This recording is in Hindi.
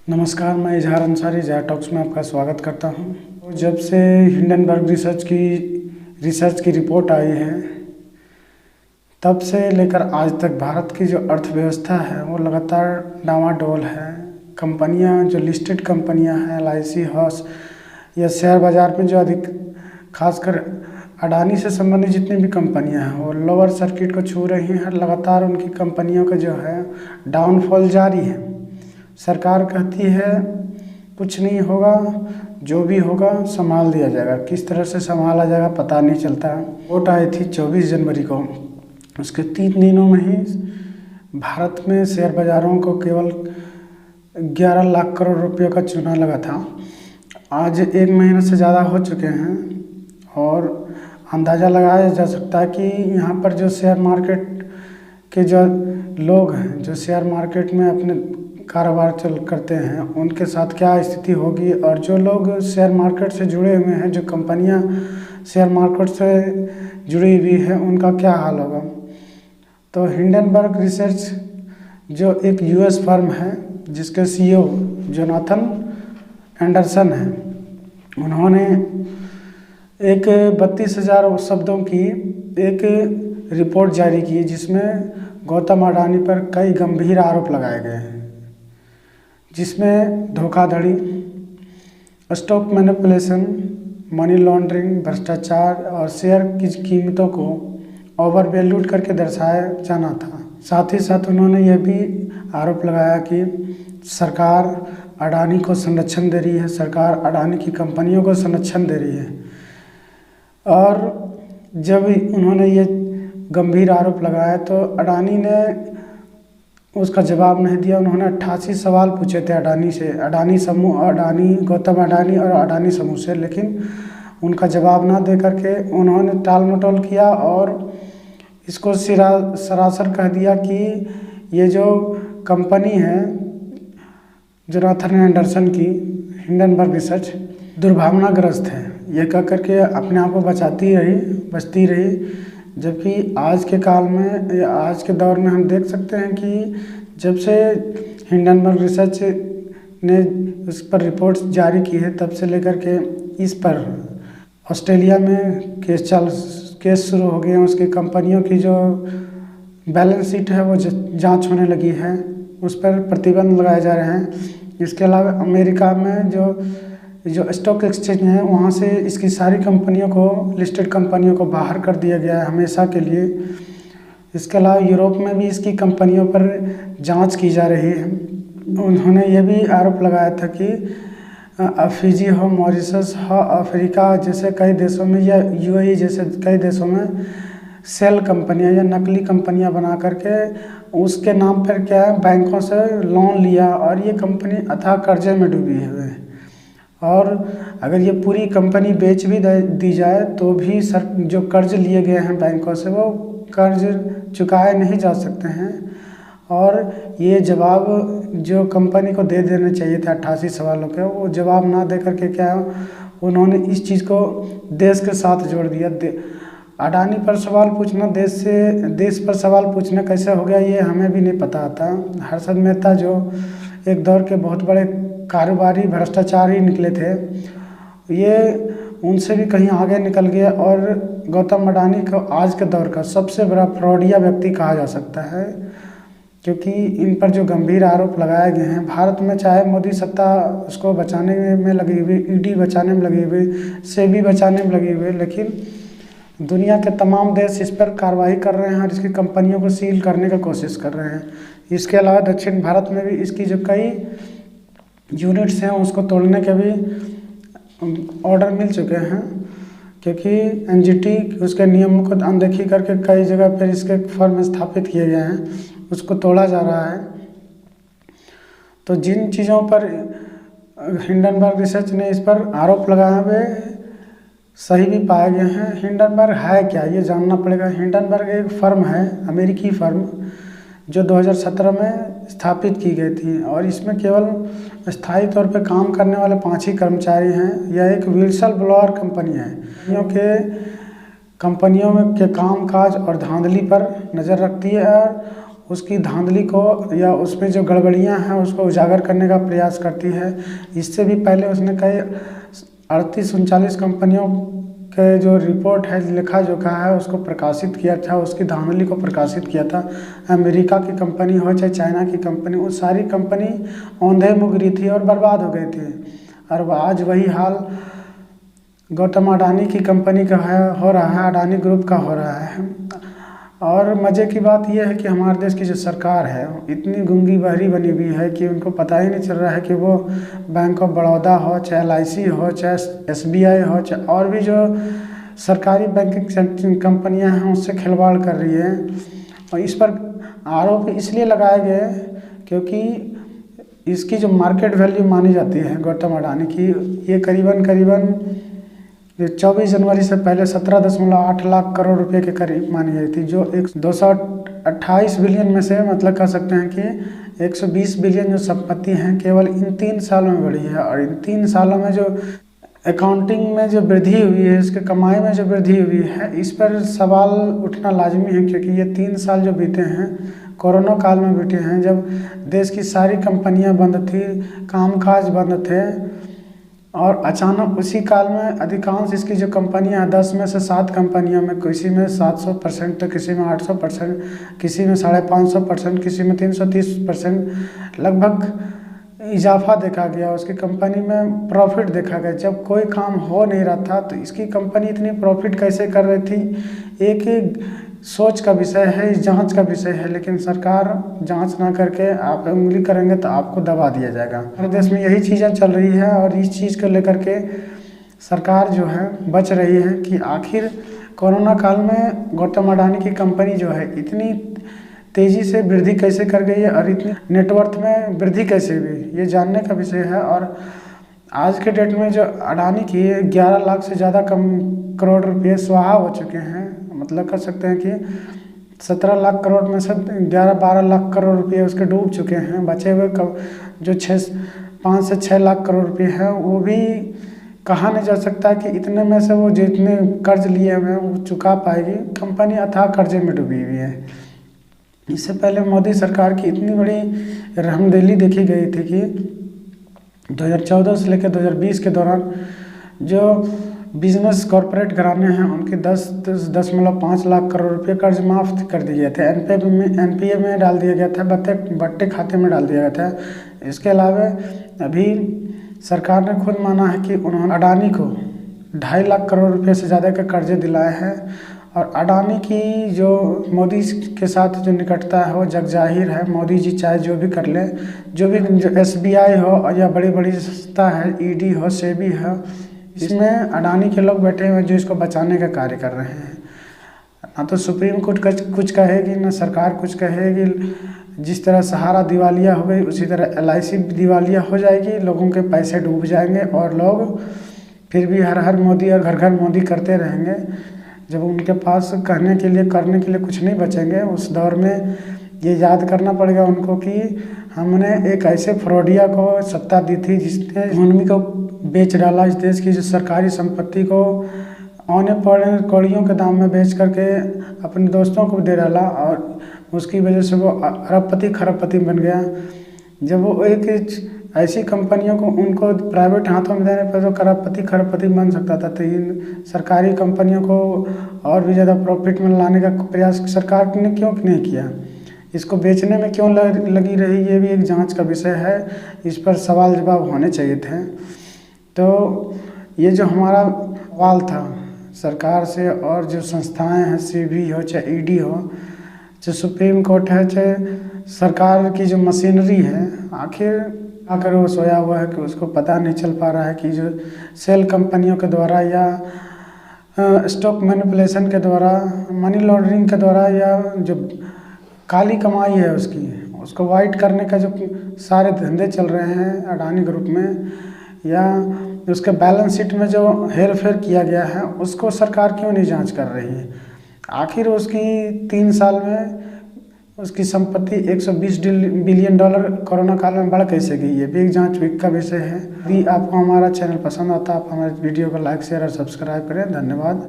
नमस्कार, मैं इजहार अंसारी जया टॉक्स में आपका स्वागत करता हूं। तो जब से हिंडनबर्ग रिसर्च की रिपोर्ट आई है, तब से लेकर आज तक भारत की जो अर्थव्यवस्था है वो लगातार डामाडोल है। कंपनियां, जो लिस्टेड कंपनियां हैं, LIC हाउस या शेयर बाज़ार में जो अधिक खासकर अडानी से संबंधित जितनी भी कंपनियां हैं वो लोअर सर्किट को छू रही हैं। लगातार उनकी कंपनियों का जो है डाउनफॉल जारी है। सरकार कहती है कुछ नहीं होगा, जो भी होगा संभाल दिया जाएगा। किस तरह से संभाला जाएगा पता नहीं चलता। वोट आई थी 24 जनवरी को, उसके 3 दिनों में ही भारत में शेयर बाज़ारों को केवल 11 लाख करोड़ रुपयों का चूना लगा था। आज 1 महीने से ज़्यादा हो चुके हैं और अंदाज़ा लगाया जा सकता है कि यहाँ पर जो शेयर मार्केट के जो लोग हैं, जो शेयर मार्केट में अपने कारोबार करते हैं, उनके साथ क्या स्थिति होगी। और जो लोग शेयर मार्केट से जुड़े हुए हैं, जो कंपनियां शेयर मार्केट से जुड़ी हुई हैं, उनका क्या हाल होगा। तो हिंडनबर्ग रिसर्च जो एक US फर्म है, जिसके CEO जोनाथन एंडरसन है, उन्होंने एक 32,000 शब्दों की एक रिपोर्ट जारी की, जिसमें गौतम अडानी पर कई गंभीर आरोप लगाए गए हैं, जिसमें धोखाधड़ी, स्टॉक मैनिपुलेशन, मनी लॉन्ड्रिंग, भ्रष्टाचार और शेयर की कीमतों को ओवर वैल्यूड करके दर्शाया जाना था। साथ ही साथ उन्होंने यह भी आरोप लगाया कि सरकार अडानी को संरक्षण दे रही है, सरकार अडानी की कंपनियों को संरक्षण दे रही है। और जब उन्होंने ये गंभीर आरोप लगाया तो अडानी ने उसका जवाब नहीं दिया। उन्होंने 88 सवाल पूछे थे अडानी से, अडानी समूह, गौतम अडानी और अडानी समूह से, लेकिन उनका जवाब ना दे करके उन्होंने टाल मटोल किया और इसको सरासर कह दिया कि ये जो कंपनी है जोनाथन एंडरसन की, हिंडनबर्ग रिसर्च, दुर्भावनाग्रस्त है। ये कह करके अपने आप को बचती रही। जबकि आज के काल में, आज के दौर में हम देख सकते हैं कि जब से हिंडनबर्ग रिसर्च ने उस पर रिपोर्ट जारी की है, तब से लेकर के इस पर ऑस्ट्रेलिया में केस शुरू हो गए हैं। उसकी कंपनियों की जो बैलेंस शीट है वो जांच होने लगी है, उस पर प्रतिबंध लगाए जा रहे हैं। इसके अलावा अमेरिका में जो स्टॉक एक्सचेंज है, वहाँ से इसकी सारी कंपनियों को, लिस्टेड कंपनियों को बाहर कर दिया गया है हमेशा के लिए। इसके अलावा यूरोप में भी इसकी कंपनियों पर जांच की जा रही है। उन्होंने ये भी आरोप लगाया था कि फिजी हो, मॉरिशस हो, अफ्रीका जैसे कई देशों में या UAE जैसे कई देशों में सेल कंपनियां या नकली कंपनियां बना करके उसके नाम पर क्या है, बैंकों से लोन लिया और ये कंपनी अथाह कर्जे में डूबी हुई है। और अगर ये पूरी कंपनी बेच भी दी जाए तो भी जो कर्ज लिए गए हैं बैंकों से, वो कर्ज चुकाए नहीं जा सकते हैं। और ये जवाब जो कंपनी को दे देने चाहिए थे 88 सवालों के, वो जवाब ना दे करके क्या उन्होंने इस चीज़ को देश के साथ जोड़ दिया। अडानी पर सवाल पूछना देश पर सवाल पूछना कैसे हो गया, ये हमें भी नहीं पता था। हर्षद मेहता जो एक दौर के बहुत बड़े कारोबारी भ्रष्टाचारी निकले थे, ये उनसे भी कहीं आगे निकल गया और गौतम अडानी को आज के दौर का सबसे बड़ा फ्रॉडिया व्यक्ति कहा जा सकता है, क्योंकि इन पर जो गंभीर आरोप लगाए गए हैं। भारत में चाहे मोदी सत्ता उसको बचाने में लगी हुई, ED बचाने में लगी हुई, SEBI बचाने में लगी हुई, लेकिन दुनिया के तमाम देश इस पर कार्रवाई कर रहे हैं और इसकी कंपनियों को सील करने की कोशिश कर रहे हैं। इसके अलावा दक्षिण भारत में भी इसकी जो कई यूनिट्स हैं उसको तोड़ने के भी ऑर्डर मिल चुके हैं, क्योंकि NGT उसके नियमों को अनदेखी करके कई जगह पर इसके फर्म स्थापित किए गए हैं, उसको तोड़ा जा रहा है। तो जिन चीज़ों पर हिंडनबर्ग रिसर्च ने इस पर आरोप लगाए हुए सही भी पाए गए हैं। हिंडनबर्ग है क्या, ये जानना पड़ेगा। हिंडनबर्ग एक फर्म है, अमेरिकी फर्म, जो 2017 में स्थापित की गई थी और इसमें केवल स्थायी तौर पर काम करने वाले 5 ही कर्मचारी हैं। यह एक व्हिसल ब्लोअर कंपनी है, कंपनियों में के कामकाज और धांधली पर नज़र रखती है और उसकी धांधली को या उसमें जो गड़बड़ियां हैं उसको उजागर करने का प्रयास करती है। इससे भी पहले उसने कई 38-39 कंपनियों के जो रिपोर्ट है, लेखा जोखा है, उसको प्रकाशित किया था, उसकी धांधली को प्रकाशित किया था। अमेरिका की कंपनी हो चाहे चाइना की कंपनी, वो सारी कंपनी औंधे मुगरी थी और बर्बाद हो गई थी। और आज वही हाल गौतम अडानी की कंपनी का हो रहा है, अडानी ग्रुप का हो रहा है। और मज़े की बात यह है कि हमारे देश की जो सरकार है इतनी गूंगी बहरी बनी हुई है कि उनको पता ही नहीं चल रहा है कि वो बैंक ऑफ बड़ौदा हो, चाहे LIC हो, चाहे SBI हो, चाहे और भी जो सरकारी बैंकिंग कंपनियां हैं उससे खिलवाड़ कर रही है। और इस पर आरोप इसलिए लगाए गए क्योंकि इसकी जो मार्केट वैल्यू मानी जाती है गौतम अडानी की, ये करीबन 24 जनवरी से पहले 17.8 लाख करोड़ रुपए के करीब मानी गई थी, जो 228 बिलियन में से मतलब कह सकते हैं कि 120 बिलियन जो संपत्ति हैं केवल इन 3 साल में बढ़ी है। और इन 3 सालों में जो अकाउंटिंग में जो वृद्धि हुई है, इसके कमाई में जो वृद्धि हुई है, इस पर सवाल उठना लाजमी है क्योंकि ये 3 साल जो बीते हैं कोरोना काल में बीते हैं, जब देश की सारी कंपनियां बंद थी, कामकाज बंद थे। और अचानक उसी काल में अधिकांश इसकी जो कंपनियां हैं, 10 में से 7 कंपनियों में, किसी में 700% तो किसी में 800%, किसी में 550%, किसी में 330% लगभग इजाफा देखा गया। उसकी कंपनी में प्रॉफिट देखा गया। जब कोई काम हो नहीं रहा था तो इसकी कंपनी इतनी प्रॉफिट कैसे कर रही थी, एक सोच का विषय है, जांच का विषय है। लेकिन सरकार जांच ना करके आप उंगली करेंगे तो आपको दबा दिया जाएगा। हमारे देश में यही चीज़ें चल रही है और इस चीज़ को लेकर के सरकार जो है बच रही है कि आखिर कोरोना काल में गौतम अडानी की कंपनी जो है इतनी तेज़ी से वृद्धि कैसे कर गई है और इतनी नेटवर्थ में वृद्धि कैसे हुई, ये जानने का विषय है। और आज के डेट में जो अडानी की 11 लाख से ज़्यादा करोड़ रुपये स्वाहा हो चुके हैं, मतलब कर सकते हैं कि 17 लाख करोड़ में से 11-12 लाख करोड़ रुपये उसके डूब चुके हैं। बचे हुए जो 5 से 6 लाख करोड़ रुपये हैं वो भी कहा नहीं जा सकता कि इतने में से वो जितने कर्ज लिए हुए हैं वो चुका पाएगी। कंपनी अथाह कर्जे में डूबी हुई है। इससे पहले मोदी सरकार की इतनी बड़ी रहमदिली देखी गई थी कि 2014 से लेकर 2020 के दौरान जो बिजनेस कॉरपोरेट घराने हैं उनके 10.5 लाख करोड़ रुपए कर्ज माफ कर दिए गए थे। NPA में डाल दिया गया था, बट्टे खाते में डाल दिया गया था। इसके अलावा अभी सरकार ने खुद माना है कि उन्होंने अडानी को 2.5 लाख करोड़ रुपए से ज़्यादा के कर्जे दिलाए हैं। और अडानी की जो मोदी के साथ जो निकटता है वो जग जाहिर है। मोदी जी चाहे जो भी कर ले, जो भी जो SBI हो या बड़ी बड़ी संस्था है, ED हो, SEBI हो, इसमें अडानी के लोग बैठे हुए हैं जो इसको बचाने का कार्य कर रहे हैं। ना तो सुप्रीम कोर्ट कुछ कहेगी, ना सरकार कुछ कहेगी। जिस तरह सहारा दिवालिया हो गई उसी तरह LIC दिवालिया हो जाएगी, लोगों के पैसे डूब जाएंगे और लोग फिर भी हर हर मोदी और घर घर मोदी करते रहेंगे। जब उनके पास करने के लिए कुछ नहीं बचेंगे, उस दौर में ये याद करना पड़ेगा उनको कि हमने एक ऐसे फ्रॉडिया को सत्ता दी थी जिसने इकोनॉमी को बेच डाला, इस देश की जो सरकारी संपत्ति को औने पौने कौड़ियों के दाम में बेच करके अपने दोस्तों को दे डाला और उसकी वजह से वो अरबपति खरबपति बन गया। जब वो एक ऐसी कंपनियों को उनको प्राइवेट हाथों में देने पर तो खरबपति बन सकता था, तो इन सरकारी कंपनियों को और भी ज़्यादा प्रॉफिट में लाने का प्रयास सरकार ने क्यों नहीं किया, इसको बेचने में क्यों लगी रही, ये भी एक जांच का विषय है। इस पर सवाल जवाब होने चाहिए थे। तो ये जो हमारा सवाल था सरकार से और जो संस्थाएं हैं, CBI हो चाहे ED हो, चाहे सुप्रीम कोर्ट है, चाहे सरकार की जो मशीनरी है, आखिर आकर वो सोया हुआ है कि उसको पता नहीं चल पा रहा है कि जो सेल कंपनियों के द्वारा या स्टॉक मैनिपुलेशन के द्वारा, मनी लॉन्ड्रिंग के द्वारा या जो काली कमाई है उसको वाइट करने का जो सारे धंधे चल रहे हैं अडानी ग्रुप में, या उसके बैलेंस शीट में जो हेर फेर किया गया है उसको सरकार क्यों नहीं जांच कर रही है। आखिर उसकी 3 साल में उसकी संपत्ति 120 बिलियन डॉलर कोरोना काल में बढ़ कैसे गई, ये भी एक जांच का विषय है। यदि आपको हमारा चैनल पसंद आता है आप हमारे वीडियो को लाइक शेयर और सब्सक्राइब करें। धन्यवाद।